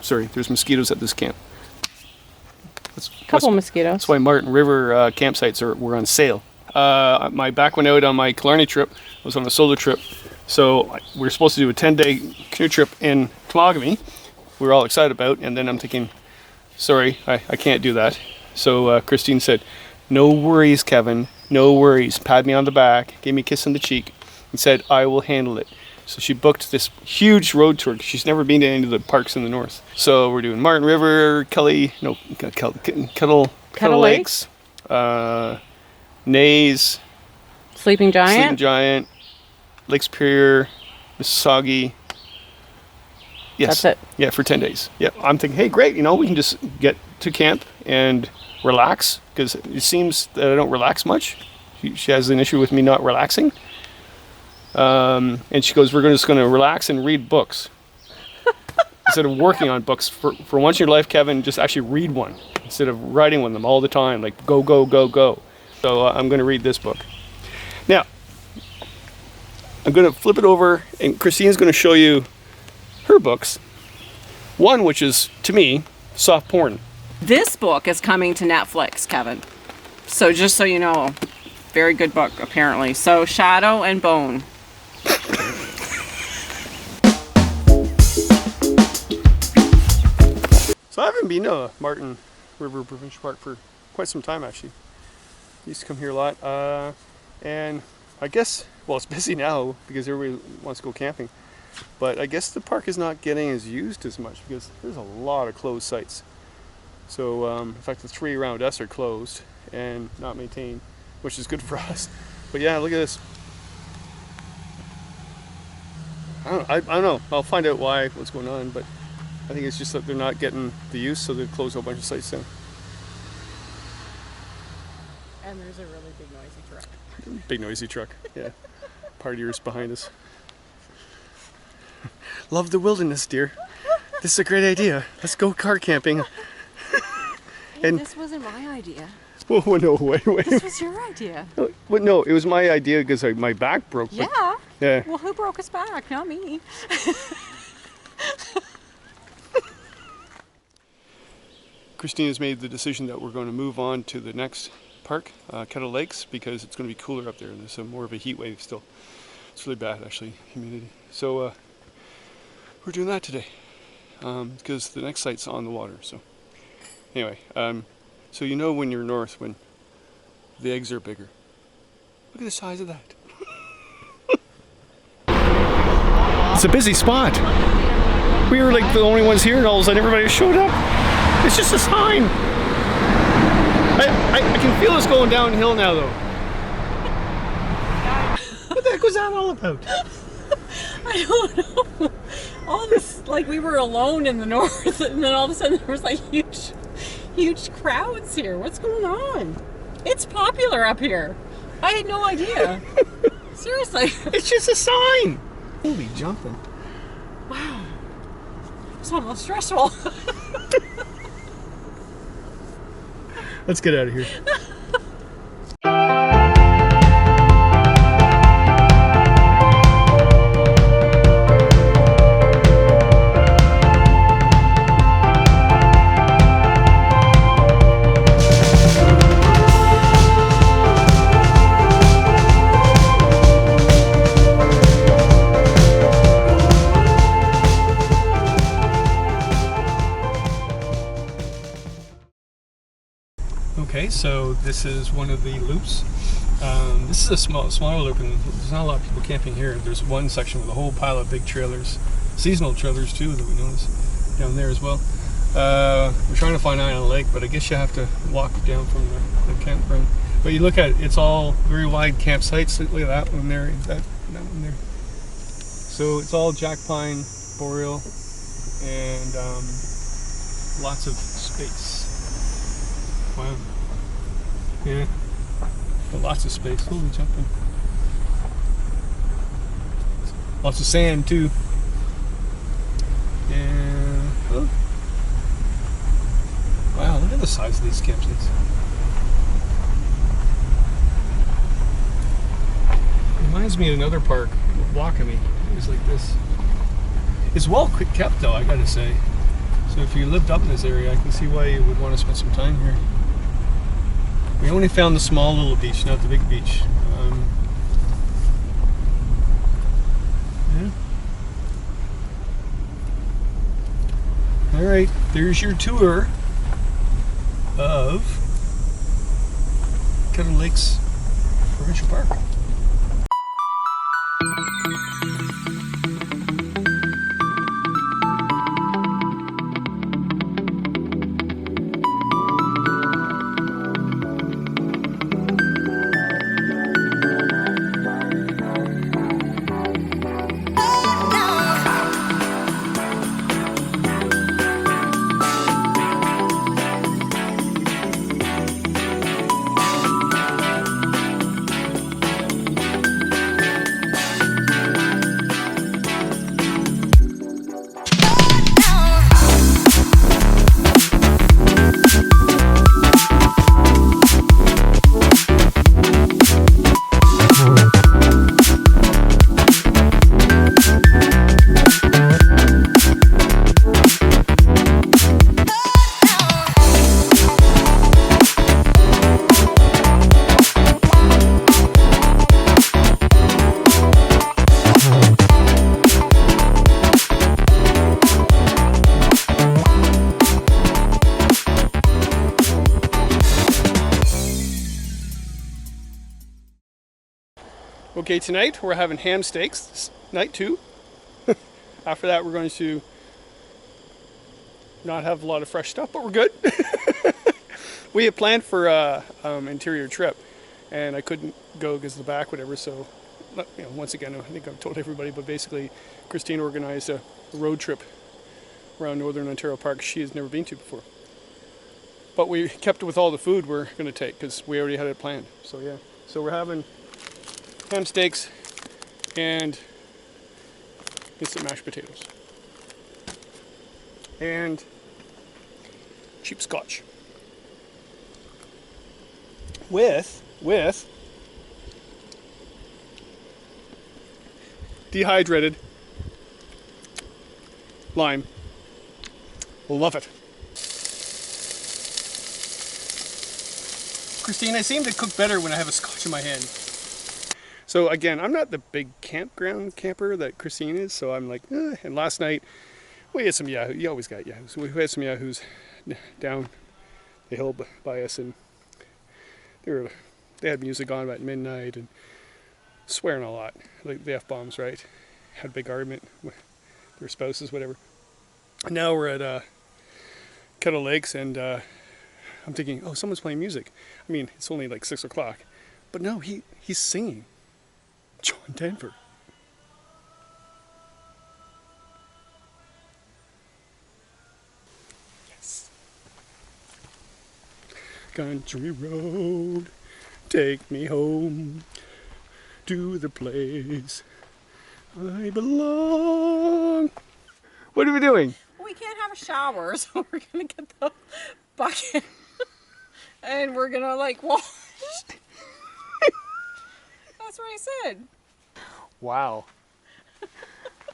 sorry, there's mosquitoes at this camp. Couple mosquitoes. That's why Marten River campsites were on sale. My back went out on my Killarney trip. I was on a solo trip. So we were supposed to do a 10-day canoe trip in Temagami. We were all excited about, and then I'm thinking, sorry, I can't do that. So Kristine said, no worries, Kevin, no worries. Pat me on the back, gave me a kiss on the cheek, and said, I will handle it. So she booked this huge road tour. She's never been to any of the parks in the north. So we're doing Marten River, Kettle Lakes, Neys, Sleeping Giant, Lake Superior, Mississagi. Yes. That's it. Yeah, for 10 days. Yeah, I'm thinking, hey, great, we can just get to camp and relax, because it seems that I don't relax much. She has an issue with me not relaxing. And she goes, we're just going to relax and read books. Instead of working on books, for once in your life, Kevin, just actually read one. Instead of writing on them all the time, like go, go, go, go. So I'm going to read this book. Now, I'm going to flip it over, and Kristine's going to show you her books. One, which is, to me, soft porn. This book is coming to Netflix, Kevin. So just so you know, very good book, apparently. So Shadow and Bone. So I haven't been to Marten River Provincial Park for quite some time, actually. I used to come here a lot. And I guess, well, it's busy now because everybody wants to go camping. But I guess the park is not getting as used as much because there's a lot of closed sites. So, in fact, the 3 around us are closed and not maintained, which is good for us. But yeah, look at this. I don't know. I'll find out what's going on, but I think it's just that they're not getting the use, so they've closed a whole bunch of sites down. And there's a really big noisy truck. Big noisy truck, yeah. Partiers behind us. Love the wilderness, dear. This is a great idea. Let's go car camping. Hey, this wasn't my idea. Oh, no, wait. This was your idea. No, it was my idea because my back broke. Yeah. Yeah. Well, who broke his back? Not me. Kristine has made the decision that we're going to move on to the next park, Kettle Lakes, because it's going to be cooler up there and there's more of a heat wave still. It's really bad, actually, humidity. So we're doing that today because the next site's on the water. So anyway, so when you're north, when the eggs are bigger. Look at the size of that. It's a busy spot. We were like the only ones here, and all of a sudden everybody showed up. It's just a sign. I can feel us going downhill now, though. What the heck was that all about? I don't know. All this, like, we were alone in the north, and then all of a sudden there was like huge crowds here. What's going on? It's popular up here. I had no idea. Seriously. It's just a sign. Holy jumping. Wow. It's almost stressful. Let's get out of here. Okay, so this is one of the loops. This is a smaller loop, and there's not a lot of people camping here. There's one section with a whole pile of big trailers, seasonal trailers too, that we notice down there as well. We're trying to find Island Lake, but I guess you have to walk down from the campground. But you look at it, it's all very wide campsites. Look at that one there, that one there. So it's all jack pine, boreal, and lots of space. Wow. Yeah. But lots of space. Holy jumping. Lots of sand too. And oh. Wow, look at the size of these campsites. Reminds me of another park, Waukami. It was like this. It's well kept though, I gotta say. So So if you lived up in this area, I can see why you would want to spend some time here. We only found the small little beach, not the big beach. Yeah. All right, there's your tour of Kettle Lakes Provincial Park. Okay, tonight we're having ham steaks, this night too. After that we're going to not have a lot of fresh stuff, but we're good. We had planned for a interior trip, and I couldn't go because of the back, whatever, so once again, I think I've told everybody, but basically Kristine organized a road trip around Northern Ontario Parks she has never been to before. But we kept it with all the food we're going to take because we already had it planned. So yeah, so we're having ham steaks and instant mashed potatoes and cheap scotch with dehydrated lime. Love it. Kristine, I seem to cook better when I have a scotch in my hand. So again, I'm not the big campground camper that Kristine is, so I'm like, eh. And last night we had some Yahoo. You always got Yahoos. We had some Yahoos down the hill by us, and they had music on about midnight and swearing a lot, like the F-bombs, right? Had a big argument with their spouses, whatever. And now we're at Kettle Lakes, and I'm thinking, oh, someone's playing music. I mean, it's only like 6 o'clock, but no, he's singing. John Denver. Yes. Country road, take me home to the place I belong. What are we doing? We can't have a shower, so we're gonna get the bucket and we're gonna like wash. That's what I said. Wow.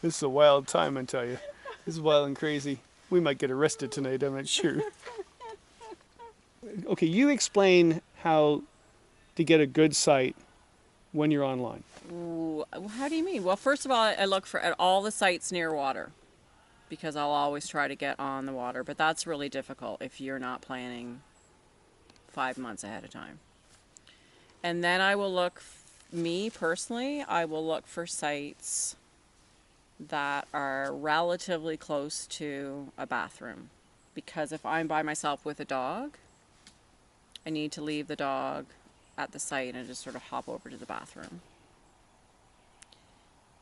This is a wild time, I tell you. This is wild and crazy. We might get arrested tonight, I'm not sure. Okay, you explain how to get a good site when you're online. Ooh, how do you mean? Well, first of all, I look at all the sites near water because I'll always try to get on the water, but that's really difficult if you're not planning 5 months ahead of time. And then I will look, me personally, I will look for sites that are relatively close to a bathroom, because if I'm by myself with a dog, I need to leave the dog at the site and just sort of hop over to the bathroom.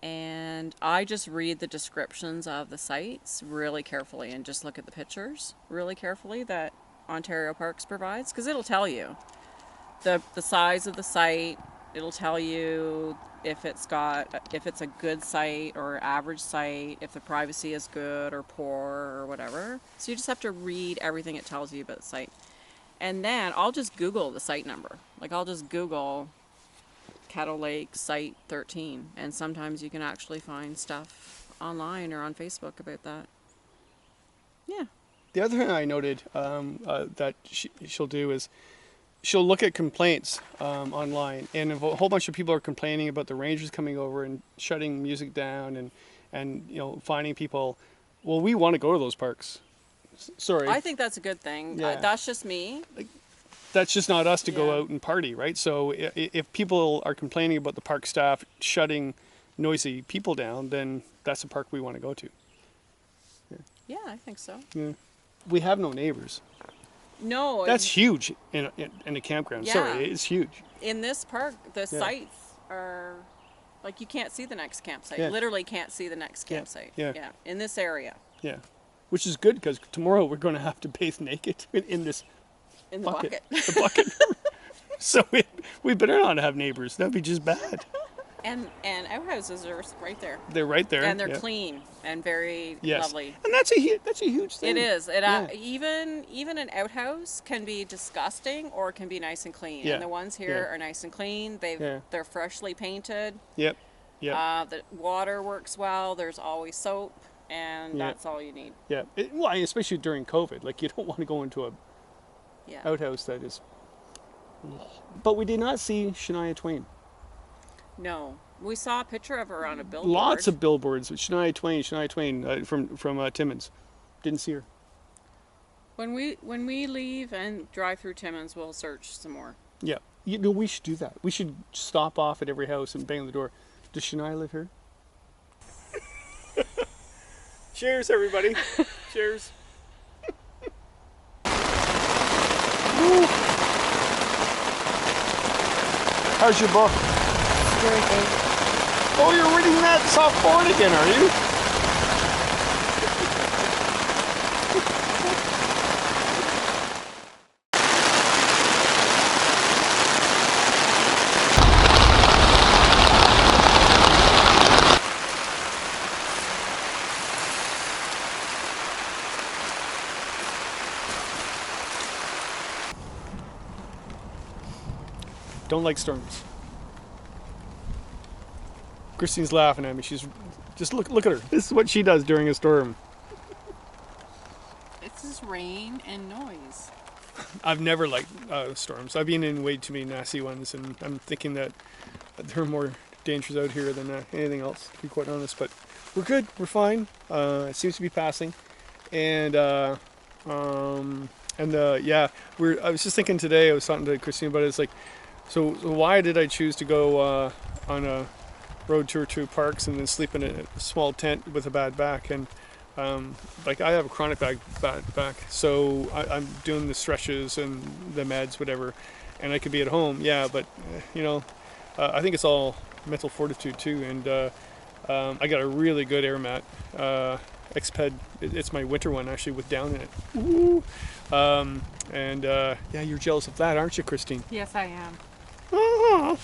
And I just read the descriptions of the sites really carefully and just look at the pictures really carefully that Ontario Parks provides, because it'll tell you the size of the site. It'll tell you if it's a good site or average site, if the privacy is good or poor or whatever. So you just have to read everything it tells you about the site. And then I'll just Google the site number. Like I'll just Google Kettle Lakes site 13, and sometimes you can actually find stuff online or on Facebook about that. Yeah. The other thing I noted that she'll do is she'll look at complaints online, and if a whole bunch of people are complaining about the rangers coming over and shutting music down and finding people. Well, we want to go to those parks. Sorry. I think that's a good thing. Yeah. That's just me. That's just not us to go Yeah. out and party, right? So if people are complaining about the park staff shutting noisy people down, then that's a park we want to go to. Yeah, I think so. Yeah. We have no neighbors. No. That's huge in a campground. Yeah. Sorry, it's huge. In this park, the sites are like you can't see the next campsite. Yeah. Literally can't see the next Yeah. campsite. Yeah. In this area. Yeah. Which is good because tomorrow we're going to have to bathe naked in this In the bucket. The bucket. So we better not have neighbors. That'd be just bad. And outhouses are right there. They're right there. And they're clean and very lovely. And that's a huge thing. It is. Even an outhouse can be disgusting or it can be nice and clean. Yeah. And the ones here are nice and clean. They're freshly painted. Yep. The water works well. There's always soap, and that's all you need. Yeah. Well, especially during COVID, like you don't want to go into a outhouse that is. But we did not see Shania Twain. No, we saw a picture of her on a billboard. Lots of billboards with Shania Twain from Timmins. Didn't see her. When we leave and drive through Timmins, we'll search some more. Yeah, we should do that. We should stop off at every house and bang on the door. Does Shania live here? Cheers, everybody. Cheers. How's your book? Very good. Oh, you're reading that softboard again, are you? Don't like storms. Kristine's laughing at me. She's just look at her. This is what she does during a storm. It's just rain and noise. I've never liked storms. I've been in way too many nasty ones, and I'm thinking that there are more dangers out here than anything else, to be quite honest. But we're good. We're fine. It seems to be passing, and I was just thinking today. I was talking to Kristine about it. It's like, so why did I choose to go on a road tour to parks and then sleep in a small tent with a bad back? And I have a chronic bad back, so I'm doing the stretches and the meds, whatever, and I could be at home, but I think it's all mental fortitude too. And I got a really good air mat, Xped. It's my winter one actually with down in it. Woo! You're jealous of that, aren't you, Kristine? Yes, I am. Oh,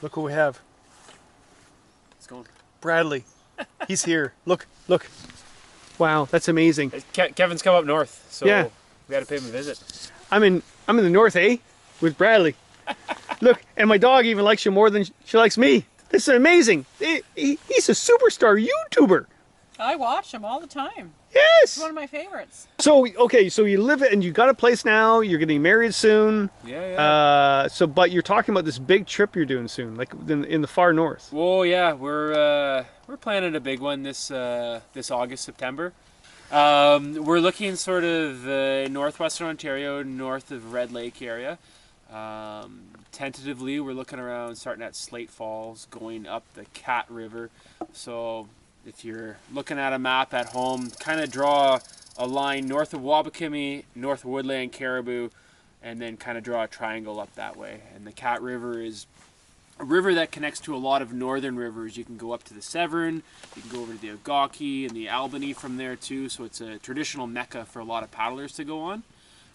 look what we have. It's going. Bradley. He's here. Look. Wow, that's amazing. Kevin's come up north, so we got to pay him a visit. I'm in the north, with Bradley. Look, and my dog even likes you more than she likes me. This is amazing. He's a superstar YouTuber. I watch him all the time. Yes. It's one of my favorites. So you live it, and you got a place now. You're getting married soon. Yeah. But you're talking about this big trip you're doing soon, like in the far north. Well, yeah, we're planning a big one this August, September. We're looking sort of northwestern Ontario, north of Red Lake area. Tentatively, we're looking around, starting at Slate Falls, going up the Cat River. So if you're looking at a map at home, kind of draw a line north of Wabakimi, north of Woodland, Caribou, and then kind of draw a triangle up that way. And the Cat River is a river that connects to a lot of northern rivers. You can go up to the Severn, you can go over to the Ogoki and the Albany from there too. So it's a traditional mecca for a lot of paddlers to go on.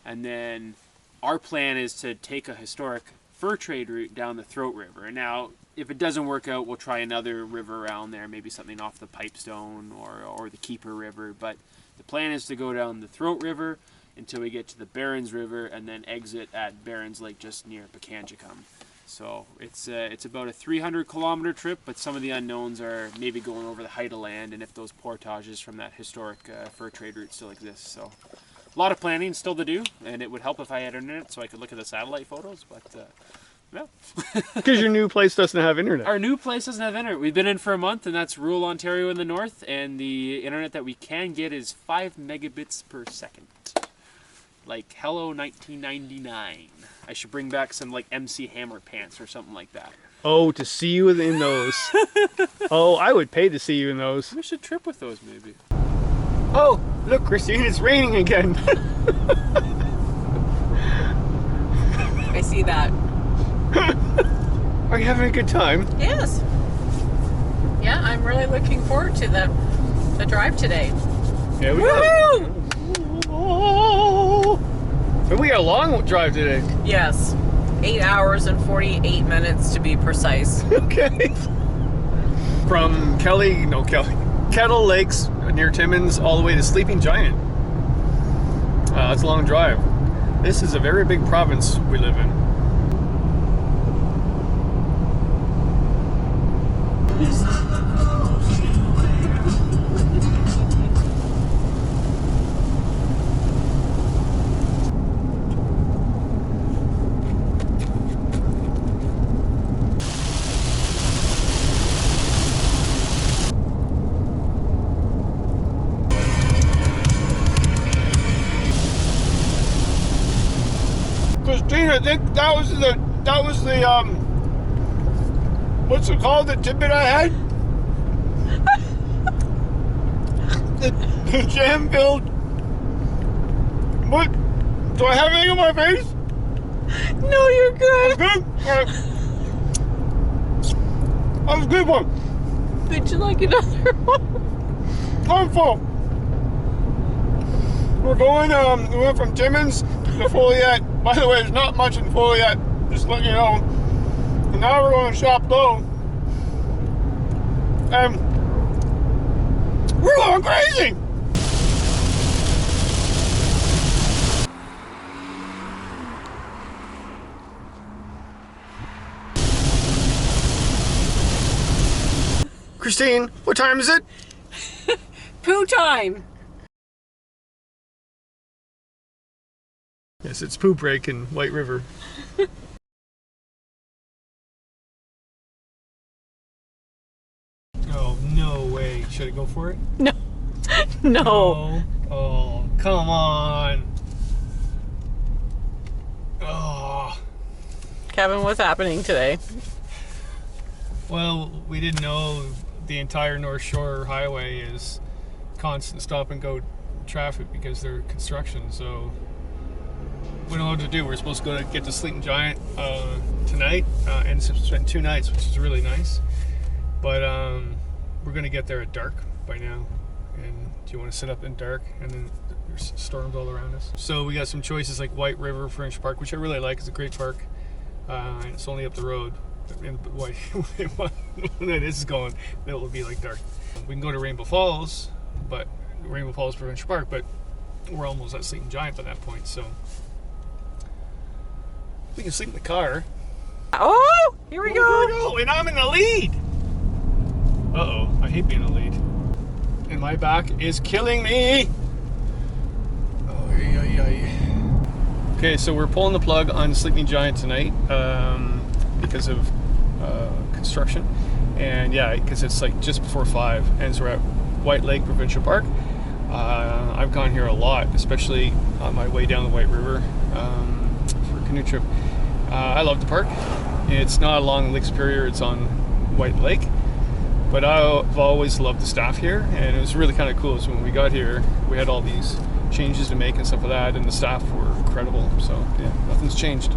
And then our plan is to take a historic fur trade route down the Throat River. Now, if it doesn't work out, we'll try another river around there, maybe something off the Pipestone or the Keeper River. But the plan is to go down the Throat River until we get to the Barons River and then exit at Barons Lake just near Pekanjikam. So it's about a 300-kilometer trip, but some of the unknowns are maybe going over the Haida land and if those portages from that historic fur trade route still exist. So A lot of planning still to do, and it would help if I had internet so I could look at the satellite photos, but no. Because your new place doesn't have internet. Our new place doesn't have internet. We've been in for a month, and that's rural Ontario in the north, and the internet that we can get is 5 megabits per second. Like hello 1999. I should bring back some like MC Hammer pants or something like that. Oh, to see you in those. Oh, I would pay to see you in those. We should trip with those maybe. Oh, look, Kristine, it's raining again. I see that. Are you having a good time? Yes. Yeah, I'm really looking forward to the drive today. Yeah, we Woo! Oh, but we got a long drive today. Yes. 8 hours and 48 minutes to be precise. Okay. From Kettle Lakes near Timmins all the way to Sleeping Giant. It's a long drive. This is a very big province we live in. Kristine, I think that was the what's it called? The tidbit I had? the jam filled. What? Do I have anything on my face? No, you're good. Good? Alright. That was a good one. Would you like another one? I'm full. We're going, we went from Timmins to Foleyet. By the way, there's not much in Foleyet, just letting you know. And now we're going to Chapteau. And we're going crazy! Kristine, what time is it? Poo time. Yes, it's poo break in White River. Oh, no way. Should I go for it? No. No. Oh, come on. Oh. Kevin, what's happening today? Well, we didn't know the entire North Shore Highway is constant stop and go traffic because they're construction, so we don't know what to do. We're supposed to get to Sleeping Giant tonight and spend 2 nights, which is really nice. But we're going to get there at dark by now. And do you want to sit up in dark? And then there's storms all around us. So we got some choices like White River Provincial Park, which I really like. It's a great park. And it's only up the road. And when it is going, it will be like dark. We can go to Rainbow Falls, but Rainbow Falls Provincial Park, but we're almost at Sleeping Giant by that point, so we can sleep in the car. Oh, here we go. And I'm in the lead. Uh-oh, I hate being in the lead. And my back is killing me. Oh, okay, so we're pulling the plug on Sleeping Giant tonight because of construction. And yeah, because it's like just before 5, and so we're at White Lake Provincial Park. I've gone here a lot, especially on my way down the White River for a canoe trip. I love the park. It's not along Lake Superior, it's on White Lake. But I've always loved the staff here, and it was really kind of cool. So when we got here, we had all these changes to make and stuff like that, and the staff were incredible. So yeah, nothing's changed.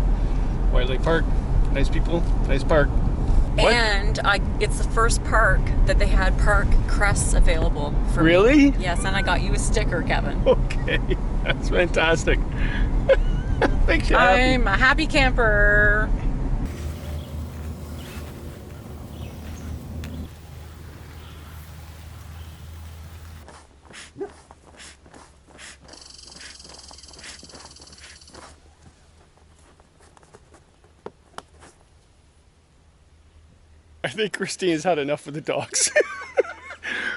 White Lake Park, nice people, nice park. What? And it's the first park that they had park crests available for Really? me. Yes, and I got you a sticker, Kevin. Okay, that's fantastic. Thanks, you happy. I'm a happy camper. I think Kristine's had enough of the dogs.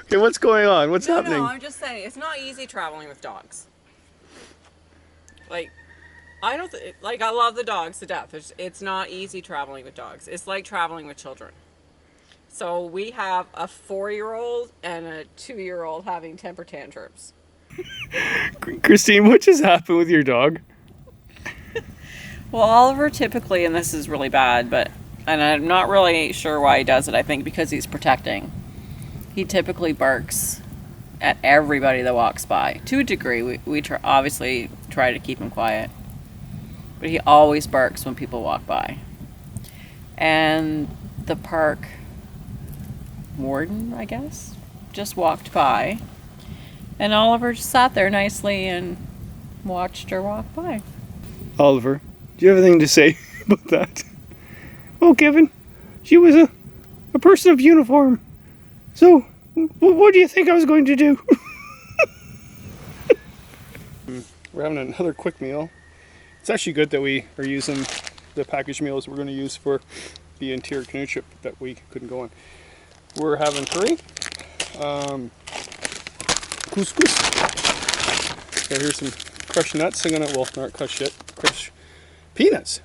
Okay, what's going on? What's happening? No, I'm just saying, it's not easy traveling with dogs. Like, I don't like. I love the dogs to death. It's not easy traveling with dogs. It's like traveling with children. So we have a 4-year-old and a 2-year-old having temper tantrums. Kristine, what just happened with your dog? Well, Oliver typically, and this is really bad, and I'm not really sure why he does it. I think because he's protecting. He typically barks at everybody that walks by. To a degree, we obviously try to keep him quiet. But he always barks when people walk by. And the park warden, I guess, just walked by. And Oliver just sat there nicely and watched her walk by. Oliver, do you have anything to say about that? Well, Kevin, she was a person of uniform. So, what do you think I was going to do? We're having another quick meal. It's actually good that we are using the packaged meals we're going to use for the interior canoe trip that we couldn't go on. We're having curry, couscous. So here's some crushed nuts. I'm gonna, well, not crushed yet. Crushed peanuts,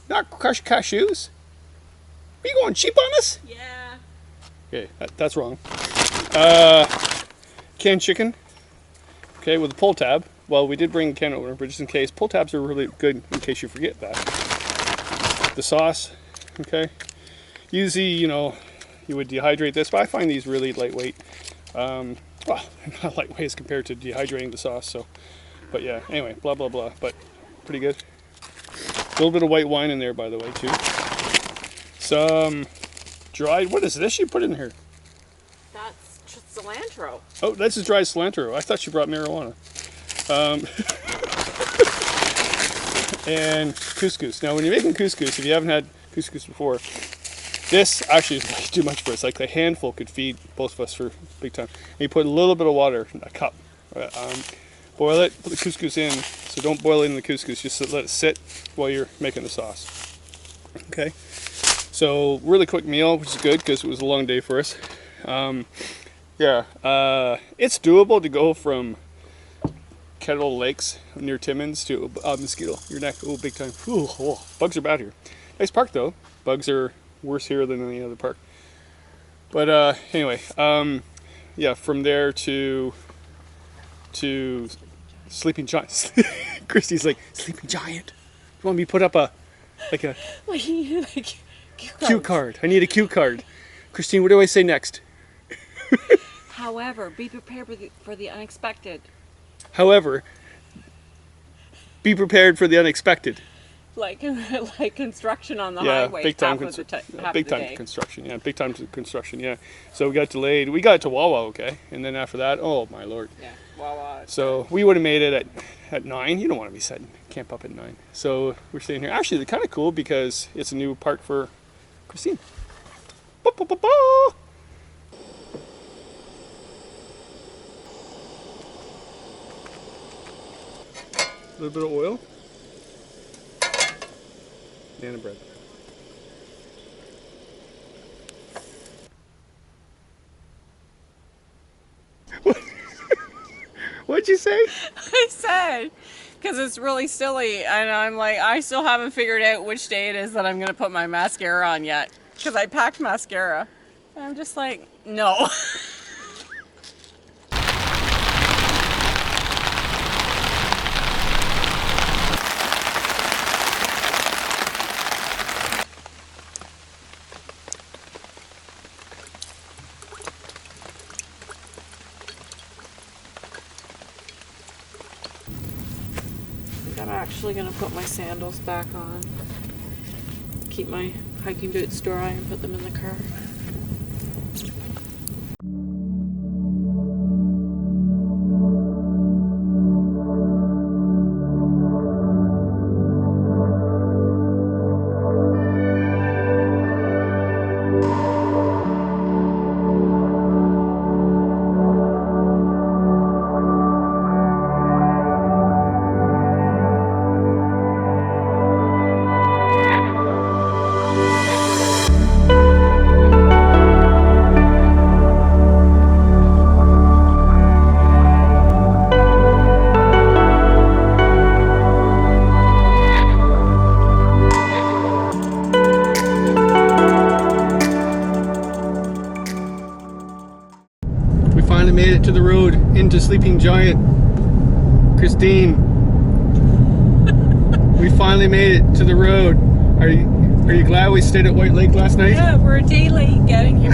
not crushed cashews. Are you going cheap on us? Yeah. Okay, that's wrong. Canned chicken. Okay, with a pull tab. Well, we did bring a can opener, but just in case, pull tabs are really good in case you forget that. The sauce. Okay. Usually, you know, you would dehydrate this, but I find these really lightweight. Well, not lightweight as compared to dehydrating the sauce. So, but yeah. Anyway, blah blah blah. But pretty good. A little bit of white wine in there, by the way, too. Some dried. What is this you put in here? That's just cilantro. Oh, that's just dried cilantro. I thought you brought marijuana. And couscous. Now, when you're making couscous, if you haven't had couscous before, this actually is way too much for us. Like a handful could feed both of us for big time. And you put a little bit of water, a cup. Boil it, put the couscous in. So don't boil it in the couscous, just let it sit while you're making the sauce. Okay. So really quick meal, which is good because it was a long day for us. Yeah, it's doable to go from Kettle Lakes near Timmins to mosquito, your neck. Oh, big time. Ooh, oh, bugs are bad here. Nice park though. Bugs are worse here than any other park. But anyway, yeah, from there to Sleeping Giant. Christy's like, Sleeping Giant. You want me to put up a cue card? I need a cue card. Kristine, what do I say next? However, be prepared for the unexpected. However, be prepared for the unexpected. Like construction on the highway. Big time construction. Yeah, big time construction. Yeah. So we got delayed. We got to Wawa, okay, and then after that, oh my lord. Yeah, Wawa. So we would have made it at 9. You don't want to be setting camp up at 9. So we're staying here. Actually, they're kind of cool because it's a new park for Kristine. Ba, ba, ba, ba. A little bit of oil and a bread. What'd you say? I said, because it's really silly, and I'm like, I still haven't figured out which day it is that I'm going to put my mascara on yet, because I packed mascara. And I'm just like, no. I'm actually going to put my sandals back on, keep my hiking boots dry, and put them in the car. made it to the road into Sleeping Giant. Kristine, we finally made it to the road. Are you glad we stayed at White Lake last night? Yeah, we're a day late getting here.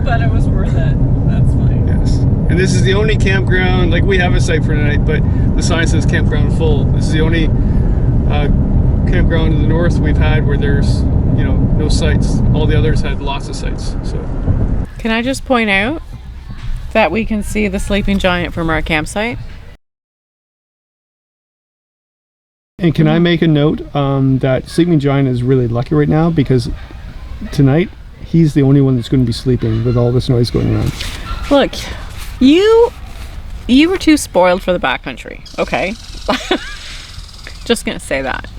But it was worth it. That's fine. Yes. And this is the only campground, like we have a site for tonight, but the sign says campground full. This is the only campground in the north we've had where there's, no sites. All the others had lots of sites. So. Can I just point out that we can see the Sleeping Giant from our campsite? And can I make a note that Sleeping Giant is really lucky right now because tonight he's the only one that's going to be sleeping with all this noise going around. Look, you were too spoiled for the backcountry, okay? Just gonna say that.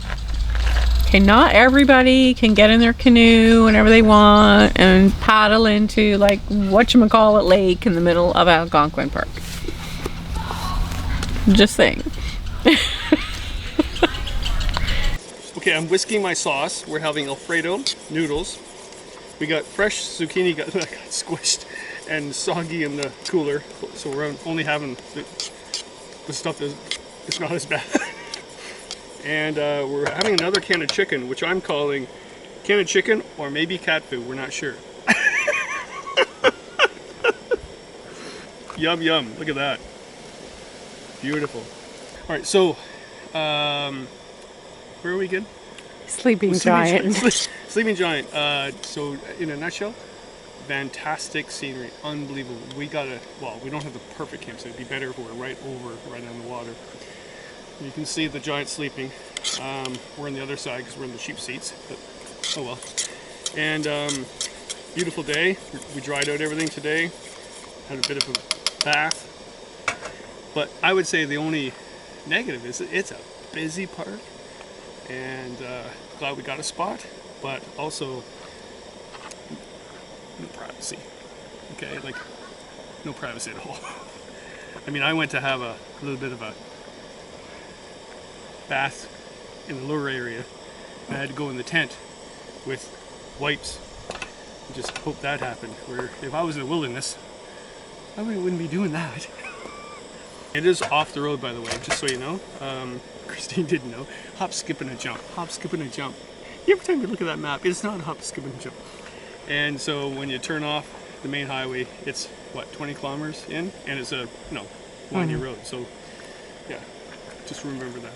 Okay, not everybody can get in their canoe whenever they want and paddle into like whatchamacallit lake in the middle of Algonquin Park. Just saying. Okay, I'm whisking my sauce. We're having Alfredo noodles. We got fresh zucchini that got squished and soggy in the cooler, so we're only having the stuff that's not as bad. And we're having another can of chicken, which I'm calling can of chicken or maybe cat food. We're not sure. Yum yum! Look at that. Beautiful. All right, so where are we again? Sleeping Giant. Sleeping Giant. So in a nutshell, fantastic scenery, unbelievable. We don't have the perfect campsite. It'd be better if we were right on the water. You can see the giant sleeping. We're on the other side because we're in the cheap seats, but oh well. And beautiful day. We dried out everything today. Had a bit of a bath. But I would say the only negative is it's a busy park. And glad we got a spot, but also no privacy. Okay, like no privacy at all. I mean, I went to have a little bit of a bath in the lower area. I had to go in the tent with wipes. And just hope that happened. Where if I was in the wilderness, I wouldn't be doing that. It is off the road, by the way, just so you know. Kristine didn't know. Hop, skip, and a jump. Hop, skip, and a jump. Every time you look at that map, it's not hop, skip, and a jump. And so when you turn off the main highway, it's what, 20 kilometers in, and it's a windy road. So yeah, just remember that.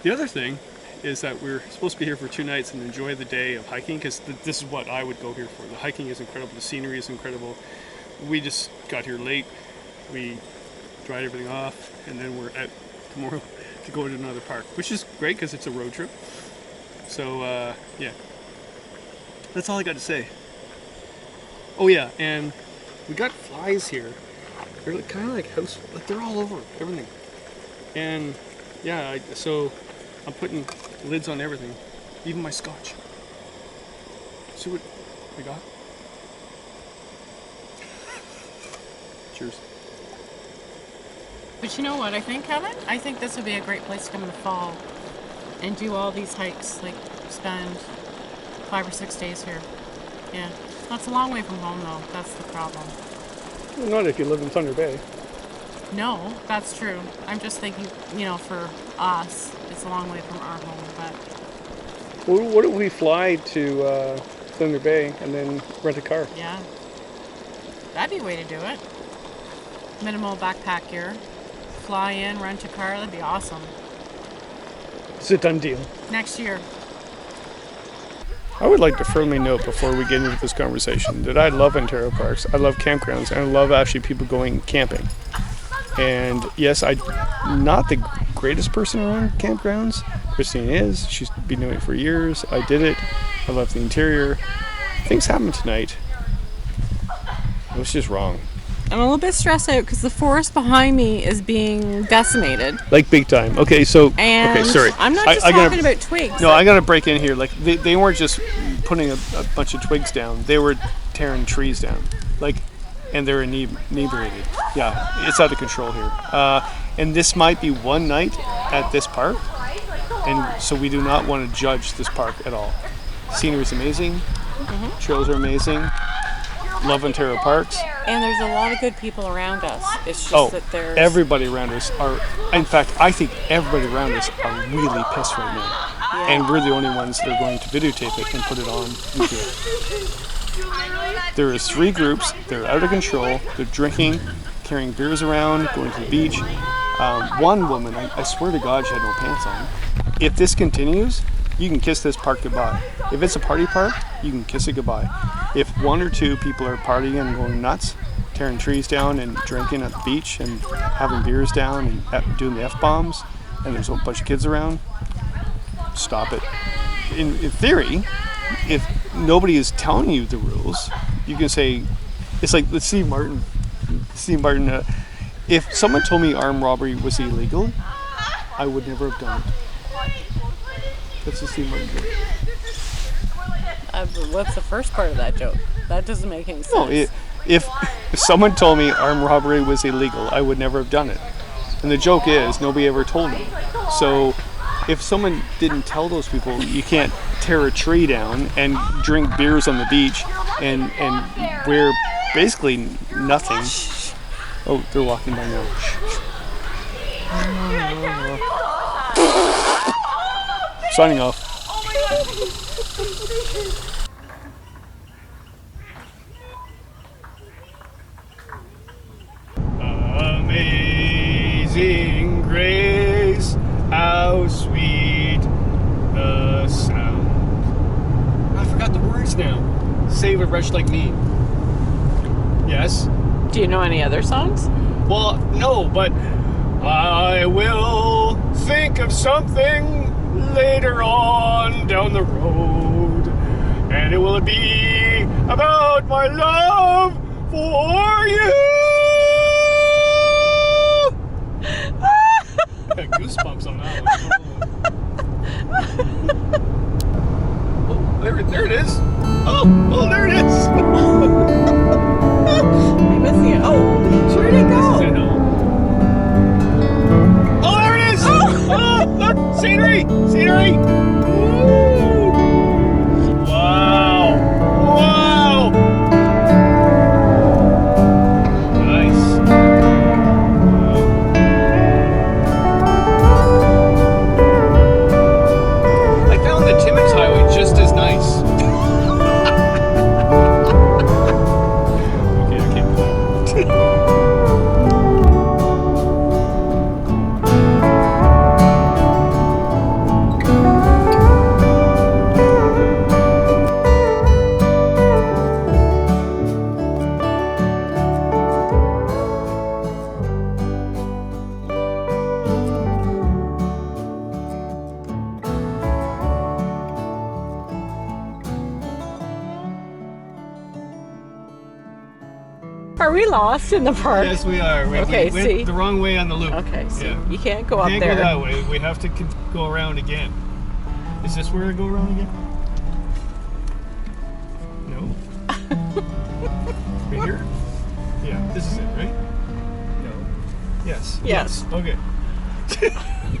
The other thing is that we're supposed to be here for 2 nights and enjoy the day of hiking, because this is what I would go here for. The hiking is incredible. The scenery is incredible. We just got here late. We dried everything off, and then we're at tomorrow to go to another park, which is great because it's a road trip. So yeah, that's all I got to say. Oh yeah, and we got flies here. They're kind of like house, like they're all over everything. And yeah, so I'm putting lids on everything, even my scotch. See what we got? Cheers. But you know what I think, Kevin? I think this would be a great place to come in the fall and do all these hikes, like spend 5 or 6 days here. Yeah. That's a long way from home though, that's the problem. Well, not if you live in Thunder Bay. No, that's true. I'm just thinking, for us, it's a long way from our home, but... Well, what if we fly to Thunder Bay and then rent a car? Yeah. That'd be a way to do it. Minimal backpack gear. Fly in, rent a car, that'd be awesome. It's a done deal. Next year. I would like to firmly note before we get into this conversation that I love Ontario parks, I love campgrounds, and I love actually people going camping. And yes, I'm not the greatest person around campgrounds. Kristine is. She's been doing it for years. I did it. I love the interior. Things happened tonight. It was just wrong. I'm a little bit stressed out because the forest behind me is being decimated. Like big time. Okay, so And okay, sorry. I'm not just talking about twigs. No, I gotta break in here. Like they weren't just putting a bunch of twigs down. They were tearing trees down. And they're inebriated. Yeah, it's out of control here. And this might be one night at this park, and so we do not want to judge this park at all. Scenery is amazing. Trails are amazing. love Ontario Parks. And there's a lot of good people around us. It's just that there's... everybody around us are, in fact, I think everybody around us are really pissed right now. Yeah. And we're the only ones that are going to videotape it and put it on YouTube. There is 3 groups. They're out of control. They're drinking, carrying beers around, going to the beach. One woman, I swear to God, she had no pants on. If this continues, you can kiss this park goodbye. If it's a party park, you can kiss it goodbye. If 1 or 2 people are partying and going nuts, tearing trees down and drinking at the beach and having beers down and doing the F-bombs, and there's a bunch of kids around, stop it. In theory, if nobody is telling you the rules, you can say, it's like, let's see, Marten, if someone told me armed robbery was illegal, I would never have done it. Let's just see Marten joke. What's the first part of that joke? That doesn't make any sense. No, if someone told me armed robbery was illegal, I would never have done it. And the joke is, nobody ever told me. So if someone didn't tell those people, you can't tear a tree down and drink beers on the beach and wear basically nothing. Oh, they're walking by now. Signing off. Amazing grace, how sweet the sound. I forgot the words now. Save a wretch like me. Yes? Do you know any other songs? Well, no, but I will think of something later on down the road, and it will be about my love for you. Goosebumps on that one. Oh, there it is. Oh, there it is. I'm missing it. Oh, where'd it go? Oh, there it is. Oh, look, scenery. Woo. Wow. Nice. I found the Timmins Highway just as nice. Okay, I can't do that. Are we lost in the park? Yes, we are. We Okay, went see? the wrong way on the loop. Okay, so Yeah. you can't go up Can't there. go that way. We have to go around again. Is this where I go around again? No. Right here? Yeah, this is it, right? No. Yes. Yes. Okay.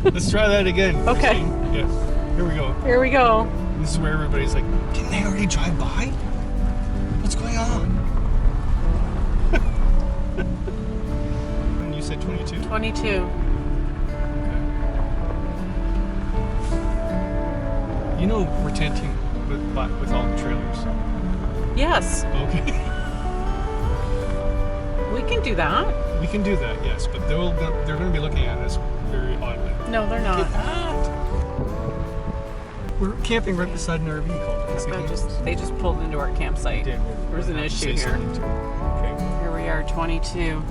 Let's try that again. Okay. Yeah. Here we go. Here we go. This is where everybody's like, didn't they already drive by? What's going on? And you said 22? 22. You know we're tenting with all the trailers. Yes, Okay. we can do that. We can do that, yes, but they're going to be looking at us very oddly. No, they're not. We're camping right beside an RV called. They just pulled into our campsite. There was an issue here. Okay. Here we are, 22.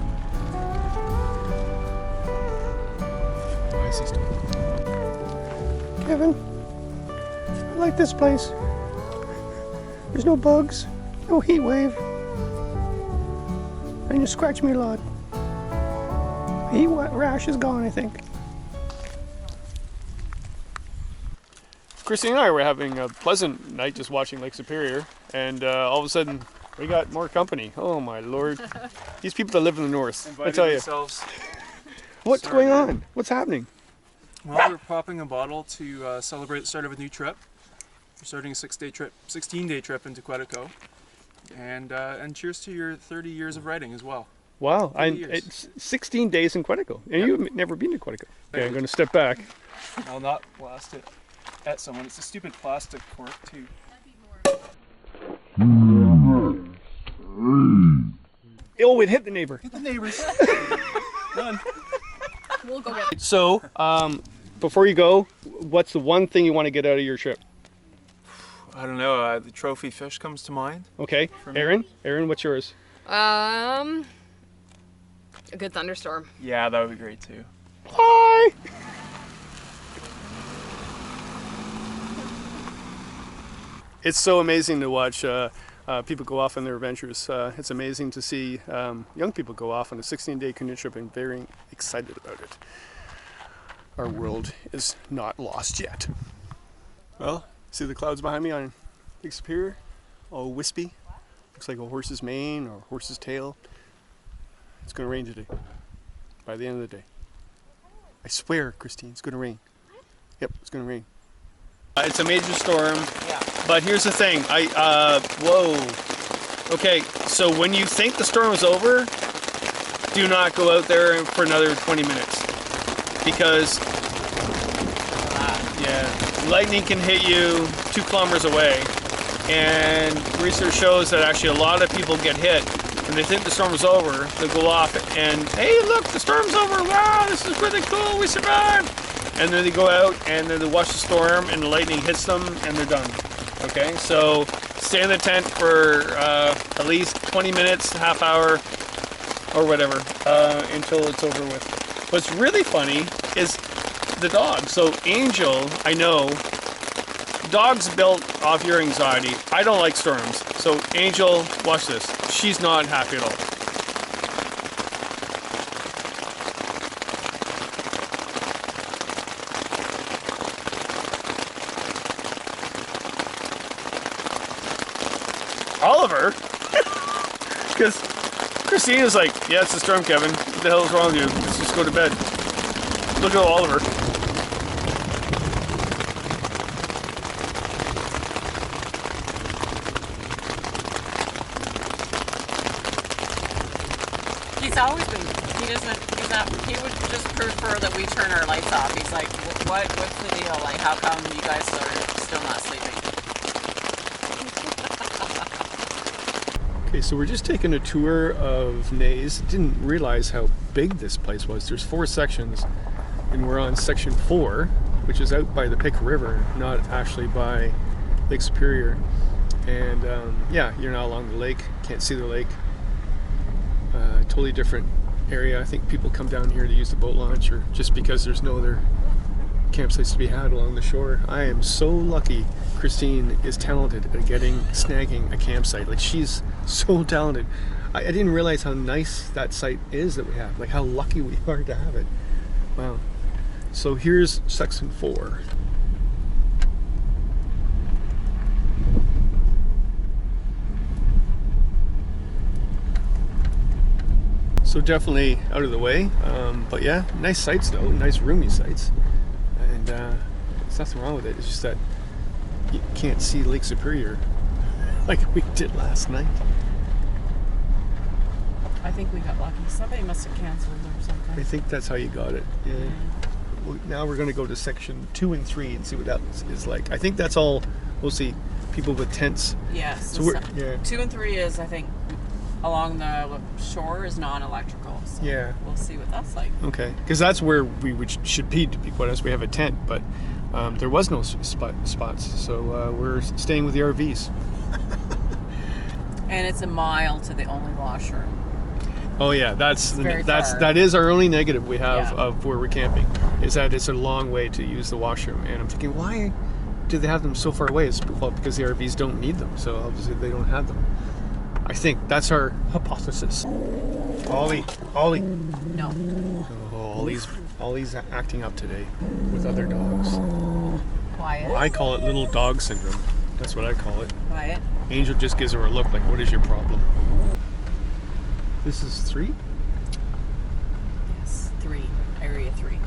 I see stuff. Kevin, I like this place. There's no bugs, no heat wave, and you scratch me a lot. The heat rash is gone, I think. Kristine and I were having a pleasant night just watching Lake Superior, and all of a sudden we got more company. Oh my lord. These people that live in the north, I tell you. What's going on? What's happening? Well, we're popping a bottle to celebrate the start of a new trip. We're starting a 16-day trip into Quetico. And cheers to your 30 years of writing as well. Wow, 30 years. it's 16 days in Quetico, and you've never been to Quetico. Okay, I'm going to step back. I'll not blast it at someone. It's a stupid plastic cork too. Oh, it hit the neighbor. Hit the neighbors. Done. We'll go get it. So, before you go, what's the one thing you want to get out of your trip? I don't know. The trophy fish comes to mind. Okay, me. Aaron, what's yours? A good thunderstorm. Yeah, that would be great too. Hi! It's so amazing to watch people go off on their adventures. It's amazing to see young people go off on a 16-day canoe trip and very excited about it. Our world is not lost yet. Well, see the clouds behind me on Lake Superior? All wispy. Looks like a horse's mane or a horse's tail. It's going to rain today. By the end of the day. I swear, Kristine, it's going to rain. Yep, it's going to rain. It's a major storm. Yeah. But here's the thing. Whoa. Okay, so when you think the storm is over, do not go out there for another 20 minutes. Because, lightning can hit you 2 kilometers away. And research shows that actually a lot of people get hit. When they think the storm is over, they'll go off and, hey, look, the storm's over. Wow, this is really cool. We survived. And then they go out and then they watch the storm and the lightning hits them and they're done. Okay, so stay in the tent for at least 20 minutes, half hour, or whatever, until it's over with. What's really funny is the dog. So Angel, I know, dogs built off your anxiety. I don't like storms. So Angel, watch this. She's not happy at all. Oliver, because Kristine is like, yeah, it's a storm, Kevin. What the hell is wrong with you? Let's just go to bed. Look at Oliver. He's always been. He would just prefer that we turn our lights off. He's like, what's the deal? Like, how come you guys are still not sleeping? Okay, so we're just taking a tour of Neys. Didn't realize how big this place was. There's 4 sections, and we're on section 4, which is out by the Pick River, not actually by Lake Superior. And yeah, you're not along the lake, can't see the lake. Totally different area. I think people come down here to use the boat launch, or just because there's no other campsites to be had along the shore. I am so lucky Kristine is talented at snagging a campsite. Like, she's so talented. I didn't realize how nice that site is that we have, like how lucky we are to have it. Wow. So here's section 4. So definitely out of the way, but yeah, nice sites though, nice roomy sites. And there's nothing wrong with it. It's just that you can't see Lake Superior like we did last night. I think we got lucky. Somebody must have canceled or something. I think that's how you got it. Yeah. Well, now we're going to go to section 2 and 3 and see what that is like. I think that's all mostly people with tents. Yes. So yeah. 2 and 3 is, I think, along the shore is non-electrical. So Yeah. we'll see what that's like. Okay, because that's where we should be, to be quite honest. We have a tent, but there was no spots, so we're staying with the RVs. And it's a mile to the only washroom. Oh yeah, that is our only negative we have of where we're camping, is that it's a long way to use the washroom. And I'm thinking, why do they have them so far away? It's because the RVs don't need them, so obviously they don't have them. I think that's our hypothesis. Ollie. No. Oh, Ollie's acting up today with other dogs. Quiet. Well, I call it little dog syndrome. That's what I call it. Quiet. Angel just gives her a look like, what is your problem? This is 3? Yes, 3. Area 3.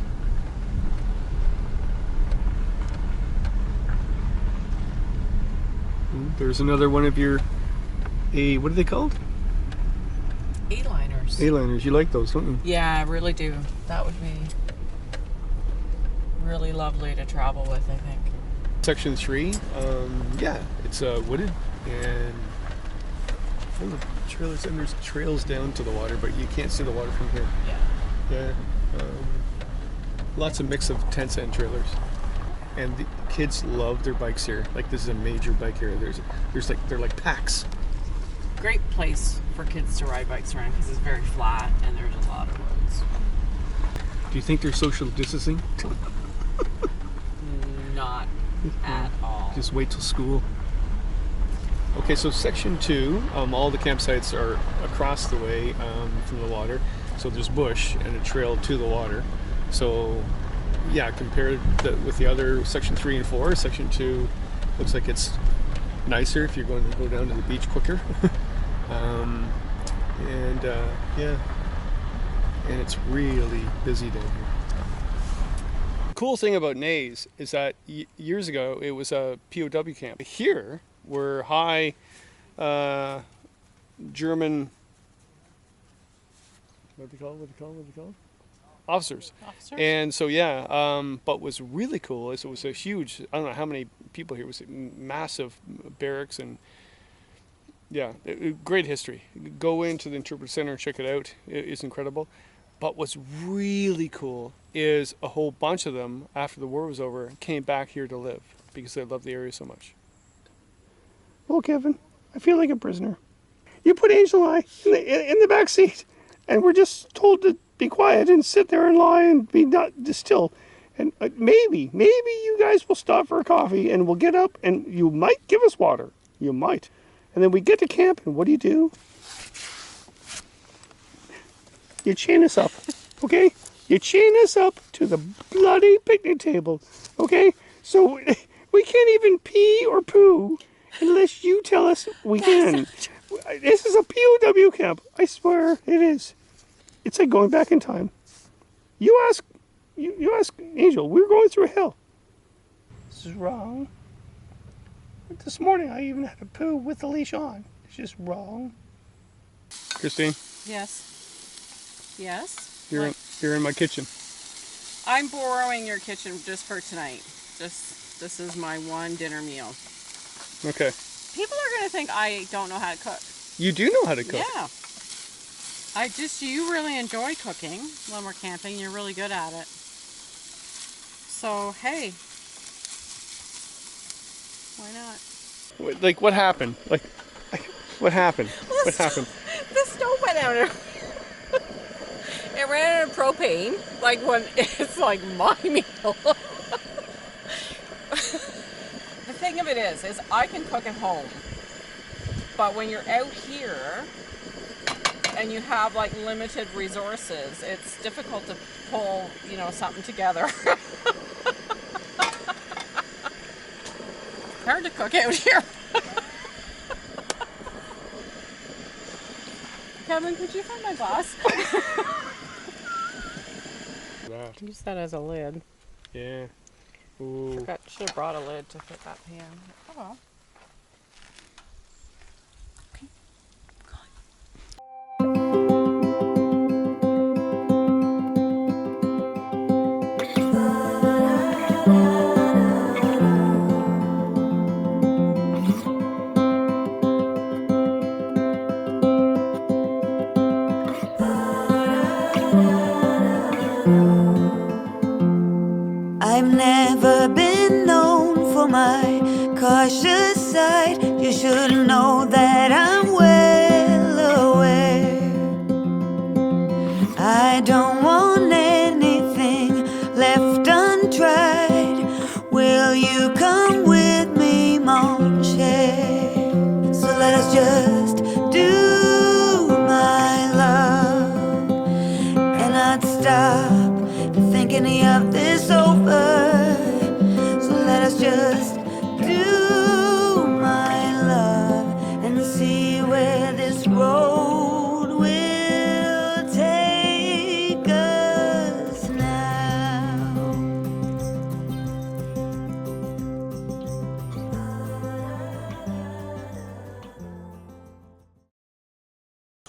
There's another one of your what are they called? A-liners. A-liners. You like those, don't you? Yeah, I really do. That would be really lovely to travel with, I think. Section 3, yeah, it's wooded and full of trailers, and there's trails down to the water, but you can't see the water from here. Yeah. Yeah, lots of mix of tents and trailers, and the kids love their bikes here. Like, this is a major bike area. There's like, they're like packs. Great place for kids to ride bikes around because it's very flat and there's a lot of roads. Do you think they're social distancing? Not at all. Just wait till school. Okay, so section 2, all the campsites are across the way from the water. So there's bush and a trail to the water. So yeah, compared with the other section 3 and 4, section 2 looks like it's nicer if you're going to go down to the beach quicker. Yeah, and it's really busy down here. Cool thing about Neys is that years ago it was a POW camp. Here were high German, what do they call it? Officers. And so yeah, but what's really cool is it was a huge, I don't know how many people here, it was a massive barracks, and yeah, great history. Go into the Interpreter Center and check it out. It's incredible. But what's really cool is a whole bunch of them, after the war was over, came back here to live because they loved the area so much. Well, Kevin, I feel like a prisoner. You put Angel and I in the back seat, and we're just told to be quiet and sit there and lie and be not still. And maybe you guys will stop for a coffee, and we'll get up, and you might give us water. You might. And then we get to camp, and what do? You chain us up, okay? You chain us up to the bloody picnic table, okay? So we can't even pee or poo unless you tell us we can. This is a POW camp. I swear it is. It's like going back in time. You ask Angel, we're going through hell. This is wrong. This morning I even had to poo with the leash on. It's just wrong. Kristine? Yes. Yes? You're in my kitchen. I'm borrowing your kitchen just for tonight. This is my one dinner meal. Okay. People are going to think I don't know how to cook. You do know how to cook. Yeah. You really enjoy cooking when we're camping. You're really good at it. So, hey. Why not? Like, what happened? Like what happened? Well, what happened? The stove went out. It ran out of propane, like when it's like my meal. The thing of it is I can cook at home, but when you're out here and you have like limited resources, it's difficult to pull, something together. Hard to cook out here. Kevin, could you find my glass? Use that as a lid. Yeah. Ooh. Should have brought a lid to fit that pan. Oh well. Okay. I've never been known for my cautious side. You should know that I'm well aware. I don't want anything left untried. Will you come with me, mon cher? So let us just do my love and not stop to think any of this over. So let us just do my love and see where this road will take us now.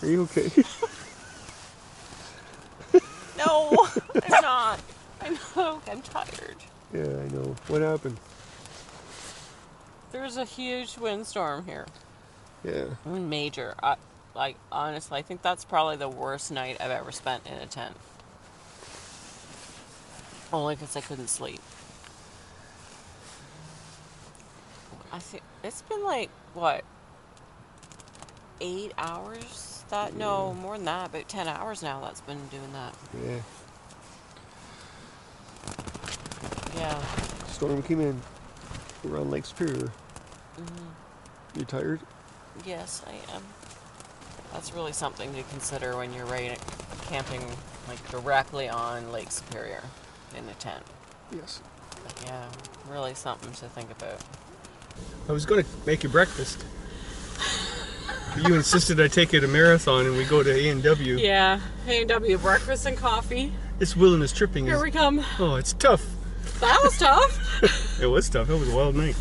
Are you okay? No, I'm not. I'm tired. Yeah, I know. What happened? There's a huge windstorm here. Yeah. Major. Honestly, I think that's probably the worst night I've ever spent in a tent. Only because I couldn't sleep. I think it's been like, what, 8 hours? No, more than that, about 10 hours now that's been doing that. Yeah. Yeah. Storm came in. We're on Lake Superior. You tired? Yes, I am. That's really something to consider when you're camping like directly on Lake Superior in a tent. Yes. But yeah, really something to think about. I was going to make you breakfast. But you insisted I take you to Marathon and we go to A&W. Yeah, A&W breakfast and coffee. This wilderness tripping Here we come. Oh, it's tough. That was tough. It was tough. It was a wild night.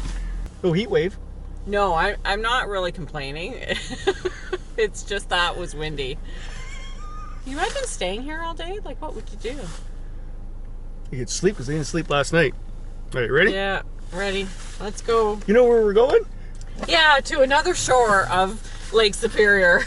Oh, heat wave. No, I'm not really complaining. It's just that was windy. Can you imagine staying here all day? Like, what would you do? You could sleep because they didn't sleep last night. All right, ready? Yeah, ready. Let's go. You know where we're going? Yeah, to another shore of Lake Superior.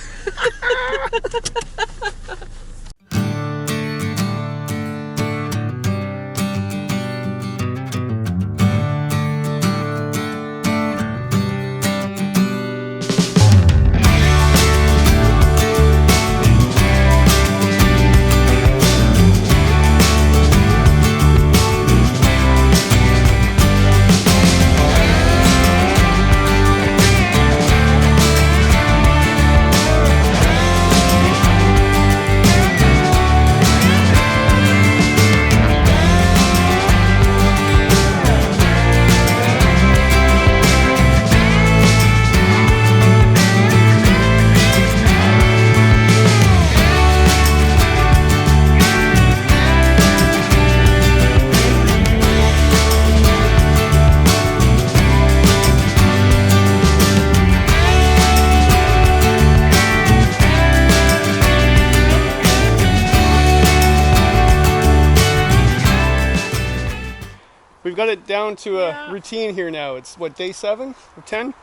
We've got it down to a routine here now. It's what, day 7 or 10?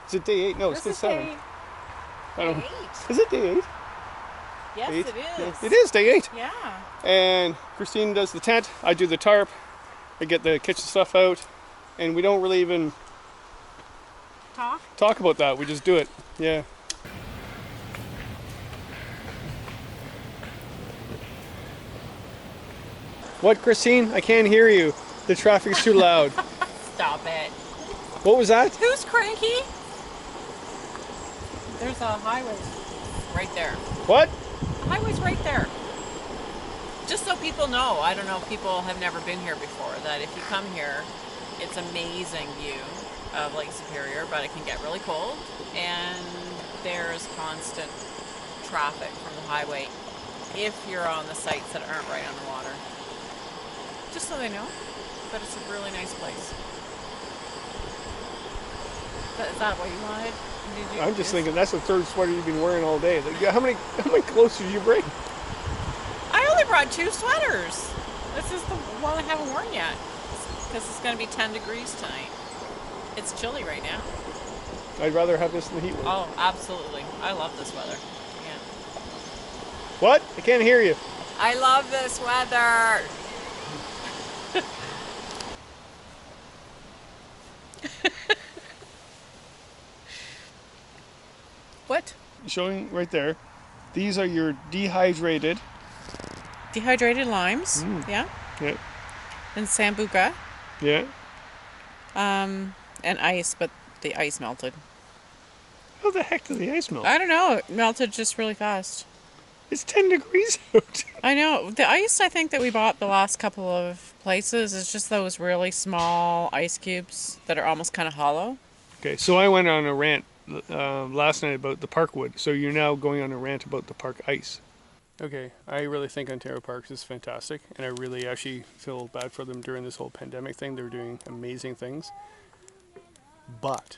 Is it day 8? No, it's day 7. I don't. Day 8. Is it day 8? Yes, 8? it is. Yeah, it is day 8. Yeah. And Kristine does the tent. I do the tarp. I get the kitchen stuff out, and we don't really even talk about that. We just do it. Yeah. What, Kristine? I can't hear you. The traffic's too loud. Stop it. What was that? Who's cranky? There's a highway right there. What? The highway's right there. Just so people know, I don't know if people have never been here before, that if you come here, it's amazing view of Lake Superior, but it can get really cold, and there's constant traffic from the highway if you're on the sites that aren't right on the water. Just so they know, but it's a really nice place. Is that what you wanted? I'm just thinking that's the third sweater you've been wearing all day. Like, how many clothes did you bring? I only brought 2 sweaters. This is the one I haven't worn yet because it's going to be 10 degrees tonight. It's chilly right now. I'd rather have this than the heat wave. Oh, absolutely. I love this weather. Yeah. What? I can't hear you. I love this weather. What? Showing right there. These are your dehydrated limes. Yeah. Yeah. And sambuca. Yeah. And ice, but the ice melted. How the heck did the ice melt? I don't know. It melted just really fast. It's 10 degrees out. I know. The ice I think that we bought the last couple of places is just those really small ice cubes that are almost kind of hollow. Okay, so I went on a rant last night about the park wood. So you're now going on a rant about the park ice. Okay, I really think Ontario Parks is fantastic, and I really actually feel bad for them during this whole pandemic thing. They're doing amazing things. But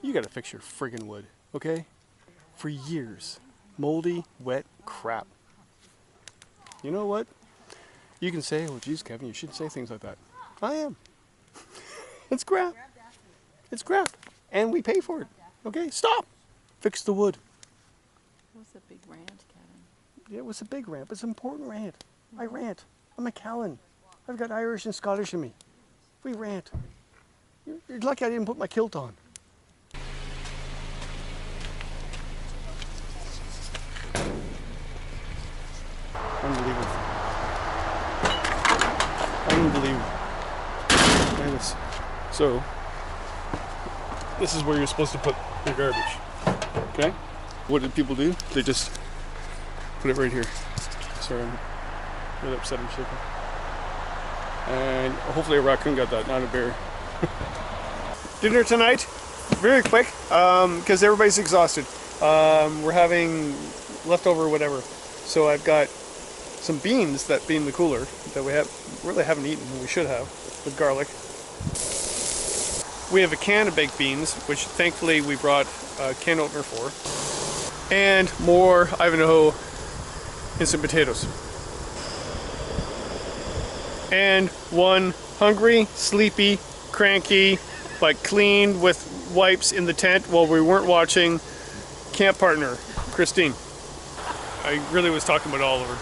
you gotta fix your friggin' wood, okay? For years, moldy, wet crap. You know what? You can say, well, geez, Kevin, you shouldn't say things like that. I am. It's crap. It's crap. And we pay for it. Okay, stop. Fix the wood. It was a big rant, Kevin. Yeah, it was a big rant, but it's an important rant. I rant. I'm a Callan. I've got Irish and Scottish in me. We rant. You're lucky I didn't put my kilt on. Unbelievable. Unbelievable. And it's, so, this is where you're supposed to put your garbage. Okay? What did people do? They just put it right here. Sorry, I'm really upset, I'm shaking. And hopefully a raccoon got that, not a bear. Dinner tonight, very quick, because everybody's exhausted. We're having leftover whatever. So I've got some beans that be in the cooler that we really haven't eaten, and we should have, with garlic. We have a can of baked beans, which thankfully we brought a can opener for. And more Ivanhoe instant potatoes. And one hungry, sleepy, cranky, but cleaned with wipes in the tent while we weren't watching camp partner, Kristine. I really was talking about Oliver.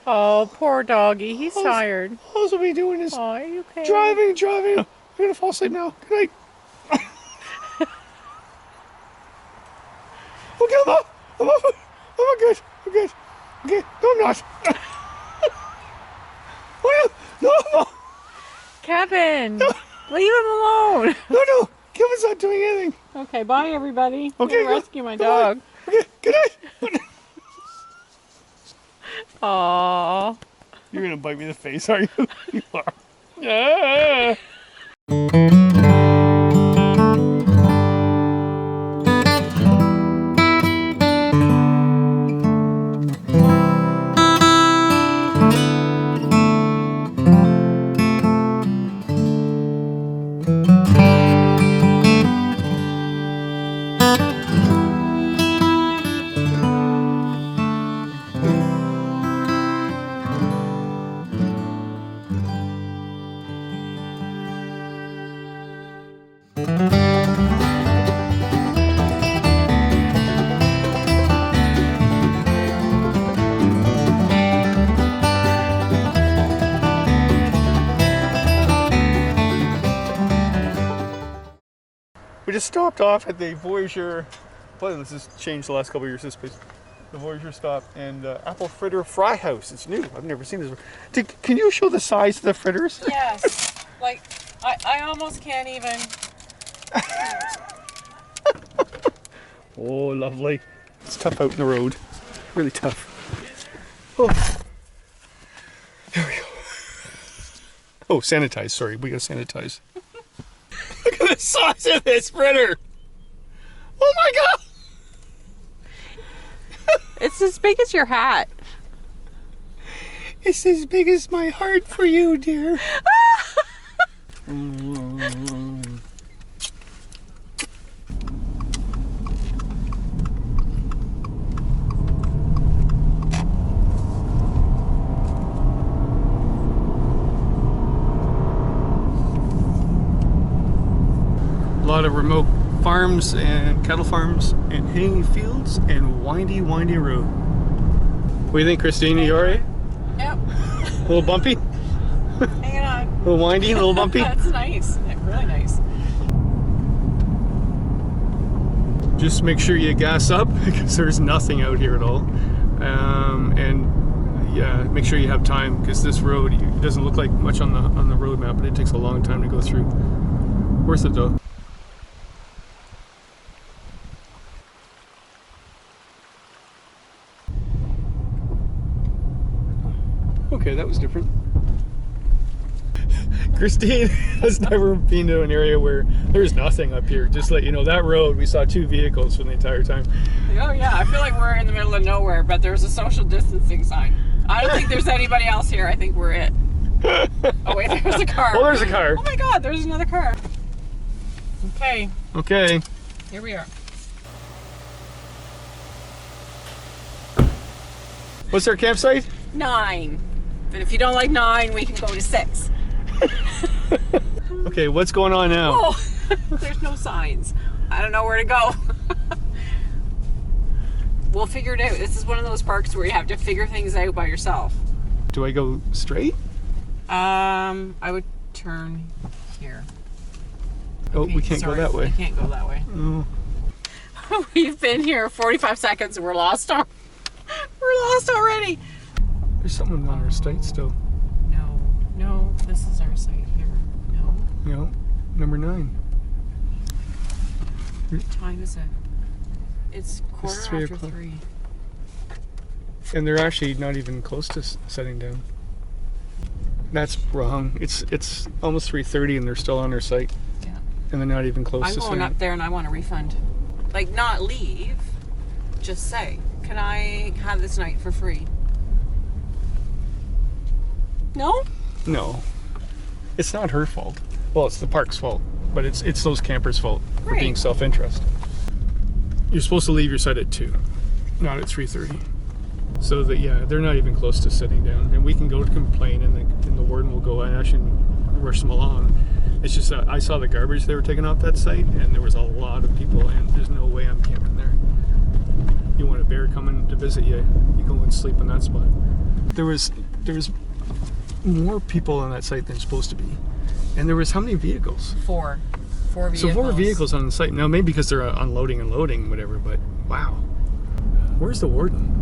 Oh, poor doggy. He's tired. All we doing is Oh, are you okay? driving. I'm gonna fall asleep now. Good night. Okay, I'm up. I'm good. Okay. No, I'm not. No. Kevin, leave him alone. No. Kevin's not doing anything. Okay, bye everybody. Okay, I'm gonna rescue my dog. Okay, good night. Aww. You're gonna bite me in the face, are you? You are. Yeah. We just stopped off at the Voyageur. Boy, this has changed the last couple of years, this place. The Voyageur stop and apple fritter fry house. It's new. I've never seen this before. Can you show the size of the fritters? Yes. Like, I almost can't even. Oh, lovely. It's tough out in the road. Really tough. Oh. There we go. Oh, sanitize. Sorry, we got to sanitize. Look at the size of this fritter. Oh my God. It's as big as your hat. It's as big as my heart for you, dear. A lot of remote farms and cattle farms and hay fields and windy road. What do you think, Kristine? Are you alright? Yep. A little bumpy? Hang on. A little windy, a little bumpy? That's nice. Really nice. Just make sure you gas up because there's nothing out here at all. And yeah, make sure you have time because this road, it doesn't look like much on the road map, but it takes a long time to go through. Worth it though. Okay, that was different. Kristine has never been to an area where there's nothing up here. Just to let you know, that road, we saw 2 vehicles for the entire time. Oh yeah, I feel like we're in the middle of nowhere, but there's a social distancing sign. I don't think there's anybody else here. I think we're it. Oh wait, there's a car. Oh, there's a car. Oh my God, there's another car. Okay, Okay. here we are. What's our campsite? 9. But if you don't like 9, we can go to 6. Okay, what's going on now? Oh, there's no signs. I don't know where to go. We'll figure it out. This is one of those parks where you have to figure things out by yourself. Do I go straight? I would turn here. Oh, Okay, we can't sorry, go that way. We can't go that way. Oh. We've been here 45 seconds and we're lost. We're lost already. There's someone on our site still. No, this is our site here. No. You know, number 9. What time is it? It's quarter 3 after o'clock. 3. And they're actually not even close to setting down. That's wrong. It's almost 3:30 and they're still on their site. Yeah. And they're not even close I'm to going setting. up there and I want a refund. Like, not leave. Just say, can I have this night for free? No? No. It's not her fault. Well, it's the park's fault. But it's those campers' fault for being Right. self-interest. You're supposed to leave your site at 2, not at 3:30. So that, yeah, they're not even close to sitting down. And we can go to complain and the warden will go and actually rush them along. It's just that I saw the garbage they were taking off that site and there was a lot of people and there's no way I'm camping there. You want a bear coming to visit you, you go and sleep on that spot. There was more people on that site than supposed to be. And there was how many vehicles? 4 vehicles. So 4 vehicles on the site. Now maybe because they're unloading and loading, whatever, but wow. Where's the warden?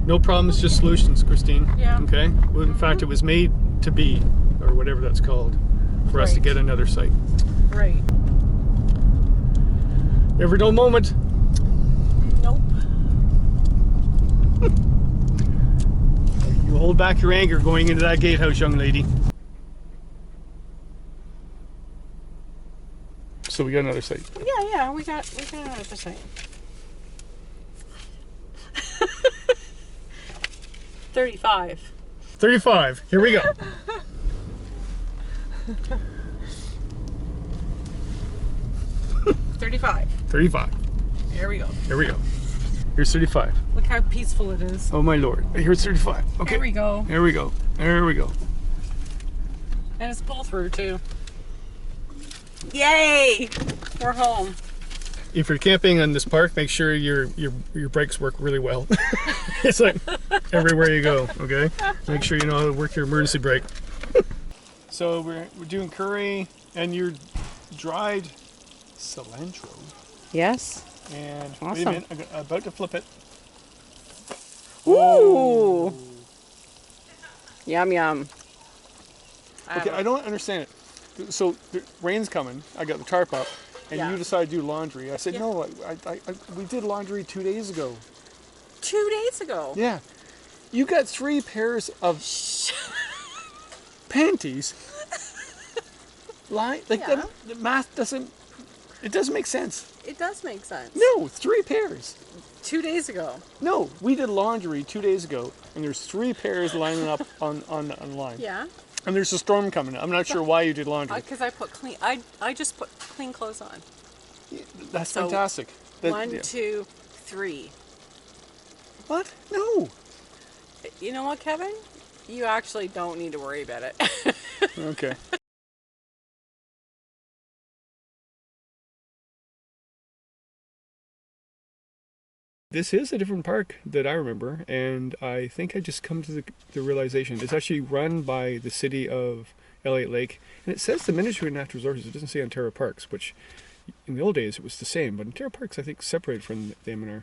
No problems, just solutions, Kristine. Yeah. Okay? Well, in fact, it was made to be, or whatever that's called, for us to Right. get another site. Right. Every dull moment. Nope. You hold back your anger going into that gatehouse, young lady. So we got another site. Yeah, we got another site. 35. 35. Here we go. $35. 35. Here we go. Here we go. Here's 35. Look how peaceful it is. Oh my lord. Here's 35. Okay. Here we go. Here we go. There we go. And it's pull through too. Yay! We're home. If you're camping in this park, make sure your brakes work really well. It's like everywhere you go, okay? Make sure you know how to work your emergency brake. So we're doing curry and your dried cilantro. Yes. And wait Awesome. a minute, I'm about to flip it. Ooh. Yum yum. Okay, I don't understand it. So the rain's coming. I got the tarp up, and Yeah. you decided to do laundry. I said, Yeah. no, we did laundry 2 days ago. 2 days ago. Yeah. You got 3 pairs of panties. Like Yeah. the math doesn't. It doesn't make sense. It does make sense. No, 3 pairs. 2 days ago. No, we did laundry 2 days ago, and there's 3 pairs lining up on line. Yeah. And there's a storm coming. I'm not sure why you did laundry. Because I put clean. I just put clean clothes on. That's So, fantastic. 1, Yeah. 2, 3. What? No. You know what, Kevin? You actually don't need to worry about it. Okay. This is a different park that I remember, and I think I just come to the realization it's actually run by the city of Elliott Lake, and it says the Ministry of Natural Resources. It doesn't say Ontario Parks, which in the old days it was the same, but Ontario Parks I think separated from the MNR.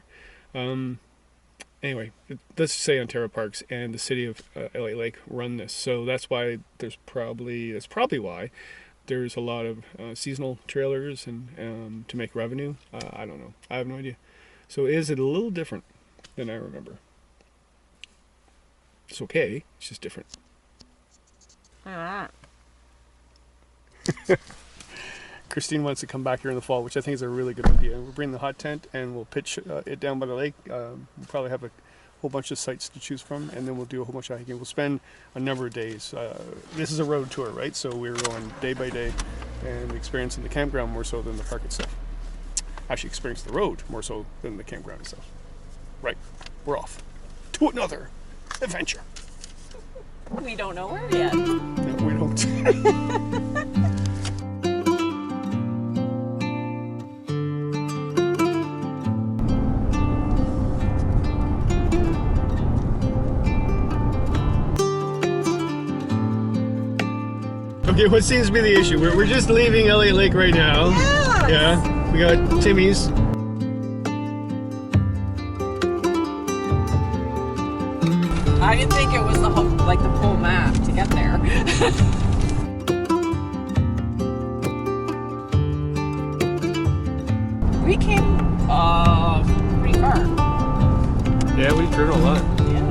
Anyway, it does say Ontario Parks, and the city of Elliott Lake run this, so that's why that's probably why there's a lot of seasonal trailers and to make revenue. I don't know. I have no idea. So is it a little different than I remember? It's okay. It's just different. Kristine wants to come back here in the fall, which I think is a really good idea. We'll bring the hot tent and we'll pitch it down by the lake. We'll probably have a whole bunch of sites to choose from, and then we'll do a whole bunch of hiking. We'll spend a number of days. This is a road tour, right? So we're going day by day and experiencing the campground more so than the park itself. Actually experience the road more so than the campground itself. Right. we're off to another adventure. We don't know where yet. No, we don't. Okay, what seems to be the issue? We're just leaving Elliott Lake right now. Yes. Yeah, we got Timmy's. I didn't think it was the whole, like the whole map to get there. We came pretty far. Yeah, we've driven a lot. Yeah.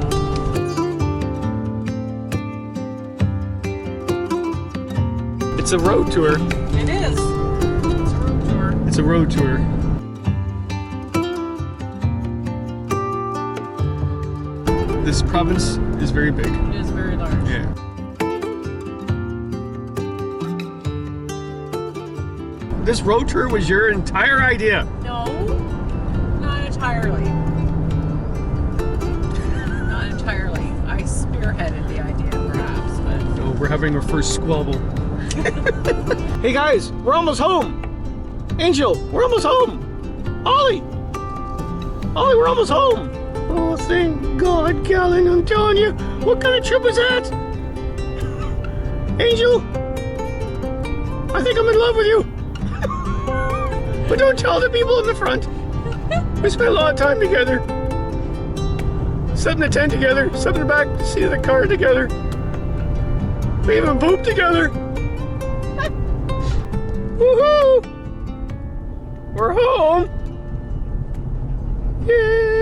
It's a road tour. It is. It's a road tour. It's a road tour. This province is very big. It is very large. Yeah. This road tour was your entire idea. No, not entirely. Not entirely. I spearheaded the idea, perhaps, but Oh, we're having our first squabble. Hey guys, we're almost home. Angel, we're almost home. Ollie, we're almost home. Oh, thank God, Callan, I'm telling you. What kind of trip was that? Angel, I think I'm in love with you. But don't tell the people in the front. We spent a lot of time together. Sat in the tent together, sat in the back seat of the car together. We even pooped together. Woohoo! We're home. Yay!